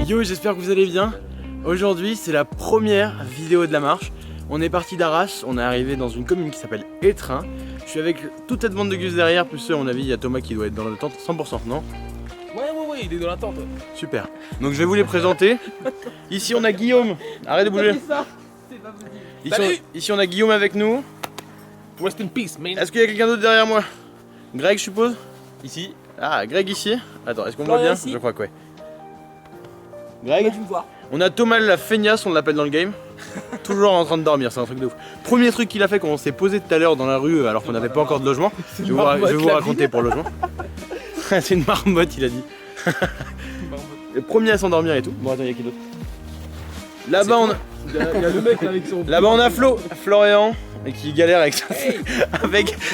Yo, j'espère que vous allez bien. Aujourd'hui, c'est la première vidéo de la marche. On est parti d'Arras, on est arrivé dans une commune qui s'appelle Étreins. Je suis avec toute cette bande de gus derrière, plus à mon avis, il y a Thomas qui doit être dans la tente 100%, non? Ouais, il est dans la tente. Super. Donc je vais vous les présenter. Ici, on a Guillaume. Arrête de bouger. Ici, on a Guillaume avec nous. Rest in peace, man. Est-ce qu'il y a quelqu'un d'autre derrière moi? Greg, je suppose? Ici. Ah, Greg ici. Attends, est-ce qu'on me voit bien? Ici. Je crois que ouais. Greg, Tu me vois. on a Thomas la feignasse, on l'appelle dans le game. Toujours en train de dormir, c'est un truc de ouf. Premier truc qu'il a fait quand on s'est posé tout à l'heure dans la rue alors qu'on n'avait pas encore de logement. Je vais vous raconter pour le logement. C'est une marmotte, il a dit. Le premier à s'endormir et tout. Bon, attends, il y a qui d'autre? Là-bas, on a... Il y a le mec avec son. Là-bas, on a Florian, et qui galère avec ça.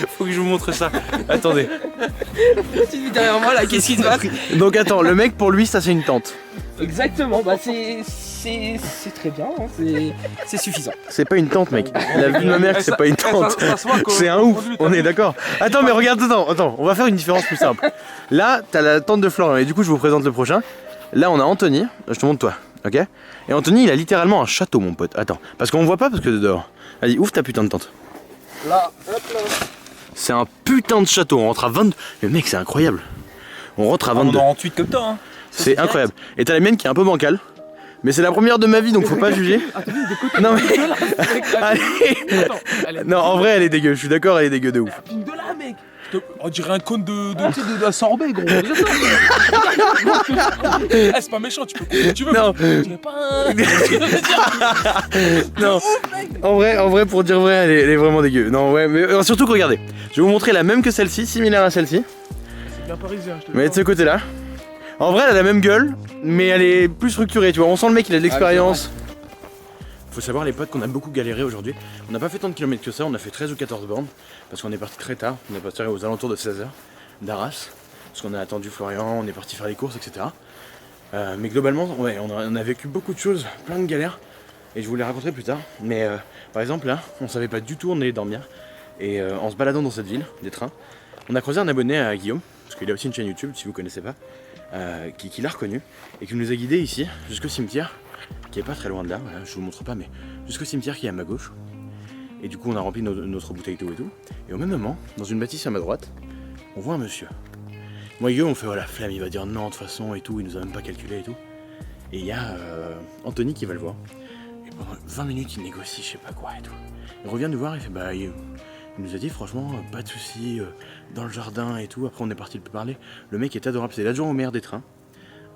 Faut que je vous montre ça. Attendez. Tu vis derrière moi là, qu'est-ce qui se passe? Donc, attends, le mec, pour lui, ça c'est une tente. Exactement, bah c'est très bien, hein. C'est suffisant. C'est pas une tente, mec. La vie de ma mère, c'est pas une tente. C'est un ouf, on est d'accord. Attends, mais regarde, attends, on va faire une différence plus simple. Là, t'as la tente de Florian, et du coup, je vous présente le prochain. Là, on a Anthony, je te montre toi, ok? Et Anthony, il a littéralement un château, mon pote. Attends, parce qu'on voit pas parce que de dehors. Vas-y, ouvre ta putain de tente. Là, hop là. C'est un putain de château, on rentre à 22. Mais mec, c'est incroyable. On rentre à 22. On est en 28 comme toi, hein. C'est incroyable. Et t'as la mienne qui est un peu bancale. Mais c'est la première de ma vie, donc faut pas juger. Non mais... Allez. Non, en vrai, elle est dégueu. Je suis d'accord, elle est dégueu de ouf. Pine de là, mec. On dirait un cône de la sorbet, gros. C'est pas méchant, tu peux couper si tu veux. Non. Tu n'es pas Non. En vrai, pour dire vrai, elle est vraiment dégueu. Non, ouais, mais surtout que regardez. Je vais vous montrer la même que celle-ci, similaire à celle-ci. C'est bien parisien, je te Mais de ce côté-là. En vrai, elle a la même gueule, mais elle est plus structurée, tu vois. On sent le mec, il a de l'expérience. Faut savoir, les potes, qu'on a beaucoup galéré aujourd'hui. On n'a pas fait tant de kilomètres que ça, on a fait 13 ou 14 bornes. Parce qu'on est parti très tard, on est parti aux alentours de 16h d'Arras. Parce qu'on a attendu Florian, on est parti faire les courses, etc. Mais globalement, ouais, on a vécu beaucoup de choses, plein de galères. Et je vous les raconterai plus tard. Mais par exemple, là, on savait pas du tout où on allait dormir. Et en se baladant dans cette ville, d'Étreins, on a croisé un abonné à Guillaume, parce qu'il a aussi une chaîne YouTube, si vous connaissez pas. Qui l'a reconnu et qui nous a guidés ici jusqu'au cimetière qui est pas très loin de là, voilà, je vous montre pas mais jusqu'au cimetière qui est à ma gauche. Et du coup on a rempli notre bouteille d'eau et tout. Et au même moment, dans une bâtisse à ma droite, on voit un monsieur. Moi et Guillaume on fait voilà, flemme, il va dire non de toute façon et tout, il nous a même pas calculé et tout. Et il y a Anthony qui va le voir. Et pendant 20 minutes il négocie je sais pas quoi et tout. Il revient nous voir et fait bah il nous a dit franchement pas de soucis dans le jardin et tout. Après on est parti le parler. Le mec est adorable, c'est l'adjoint au maire d'Étreins.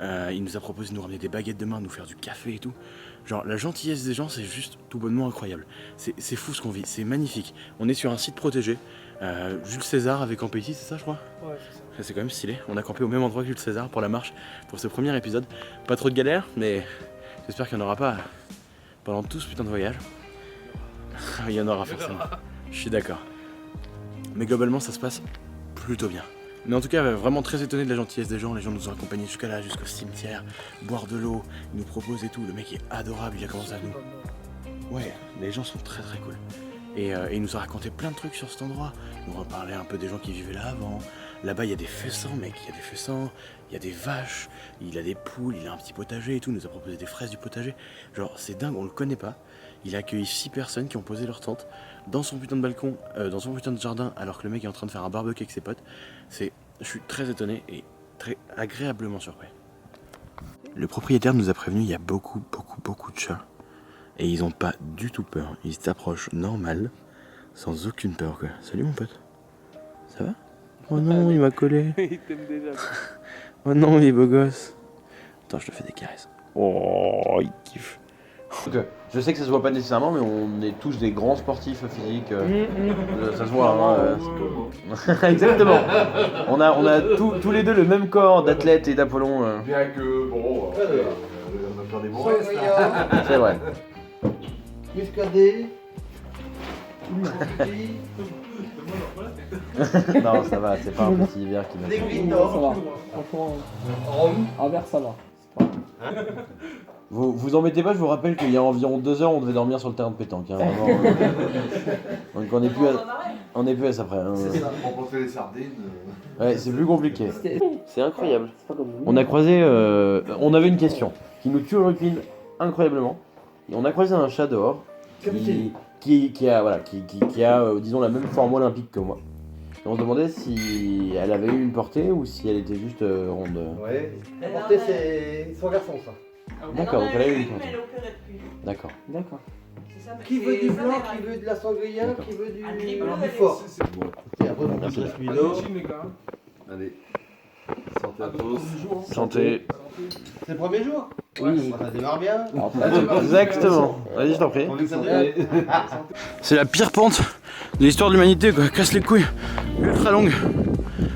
Il nous a proposé de nous ramener des baguettes de main, de nous faire du café et tout. Genre la gentillesse des gens c'est juste tout bonnement incroyable. C'est fou ce qu'on vit, c'est magnifique. On est sur un site protégé. Jules César avait campé ici, c'est ça je crois? Ouais c'est ça. C'est quand même stylé. On a campé au même endroit que Jules César pour la marche, pour ce premier épisode. Pas trop de galères mais j'espère qu'il n'y en aura pas pendant tout ce putain de voyage. Il y en aura forcément. Je suis d'accord. Mais globalement ça se passe plutôt bien. Mais en tout cas vraiment très étonné de la gentillesse des gens. Les gens nous ont accompagnés jusqu'à là, jusqu'au cimetière, boire de l'eau, ils nous proposent et tout. Le mec est adorable, il a commencé à nous... Ouais, les gens sont très très cool. Et il nous a raconté plein de trucs sur cet endroit. Il nous a parlé un peu des gens qui vivaient là avant. Là-bas il y a des faisans mec, il y a des faisans, il y a des vaches, il a des poules, il a un petit potager et tout. Il nous a proposé des fraises du potager. Genre c'est dingue, on le connaît pas. Il a accueilli 6 personnes qui ont posé leur tente dans son putain de balcon, dans son putain de jardin, alors que le mec est en train de faire un barbecue avec ses potes. Je suis très étonné et très agréablement surpris. Le propriétaire nous a prévenu, il y a beaucoup de chats. Et ils ont pas du tout peur. Ils s'approchent normal, sans aucune peur quoi. Salut mon pote. Ça va? Oh non, il m'a collé. Il t'aime déjà. Oh non, il est beau gosse. Attends, je te fais des caresses. Oh, il kiffe. Donc, je sais que ça se voit pas nécessairement, mais on est tous des grands sportifs physiques. Ça se voit. Exactement. On a tous les deux le même corps d'athlète et d'Apollon. Bien que, bon, on va faire des bons restes. C'est vrai. Muscadé. Non, ça va, c'est pas un petit hiver qui m'a fait. Ça va. Franchement, un verre ça va. Vous embêtez pas, je vous rappelle qu'il y a environ 2 heures on devait dormir sur le terrain de pétanque. Hein, vraiment. Donc on est plus à... en EPS après. Hein. C'est ça. Pour porter les sardines. Ouais, c'est plus compliqué. C'est incroyable. C'est pas comme vous. On a croisé. On avait une question qui nous turlupine incroyablement. Et on a croisé un chat dehors qui a disons, la même forme olympique que moi. Et on se demandait si elle avait eu une portée ou si elle était juste ronde. Ouais. La portée, c'est son garçon, ça. D'accord, donc elle a eu une portée. Elle opérait depuis. D'accord. D'accord. C'est ça, mais Qui veut c'est du sa blanc, mère, qui elle. veut de la sanglière, qui veut du, Ah, gris bleu, du elle fort. est- Et après, on Merci. passe celui-là. Allez, santé à tous. Santé. C'est le premier jour. Oui. Ça démarre bien. Exactement. Vas-y, je t'en prie. Santé. C'est la pire pente de l'histoire de l'humanité, quoi. Casse les couilles. Ultra longue.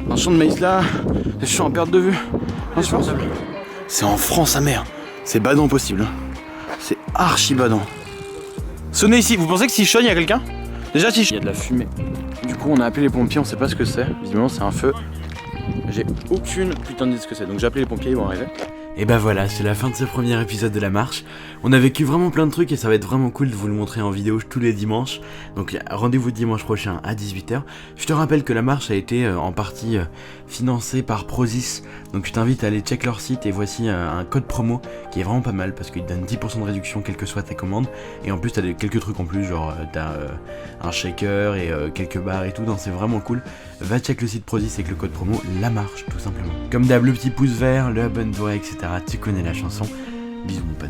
Un champ de maïs là. Des champs en perte de vue. Insupportable. C'est en France, sa mère. C'est badant possible. C'est archi badant. Sonnez ici. Vous pensez que si je sonne, il y a quelqu'un? Déjà, si il y a de la fumée. Du coup, on a appelé les pompiers. On sait pas ce que c'est. Visiblement, c'est un feu. J'ai aucune putain d'idée de ce que c'est. Donc, j'ai appelé les pompiers. Ils vont arriver. Et bah voilà, c'est la fin de ce premier épisode de la marche. On a vécu vraiment plein de trucs et ça va être vraiment cool de vous le montrer en vidéo tous les dimanches. Donc rendez-vous dimanche prochain à 18h. Je te rappelle que la marche a été en partie financée par Prozis. Donc je t'invite à aller check leur site et voici un code promo qui est vraiment pas mal parce qu'il te donne 10% de réduction quelle que soit ta commande. Et en plus t'as quelques trucs en plus, genre t'as un shaker et quelques barres et tout, donc c'est vraiment cool. Va check le site Prozis avec le code promo La Marche tout simplement. Comme d'hab, le petit pouce vert, le abonne-toi, etc. Tu connais la chanson. Bisous mon pote.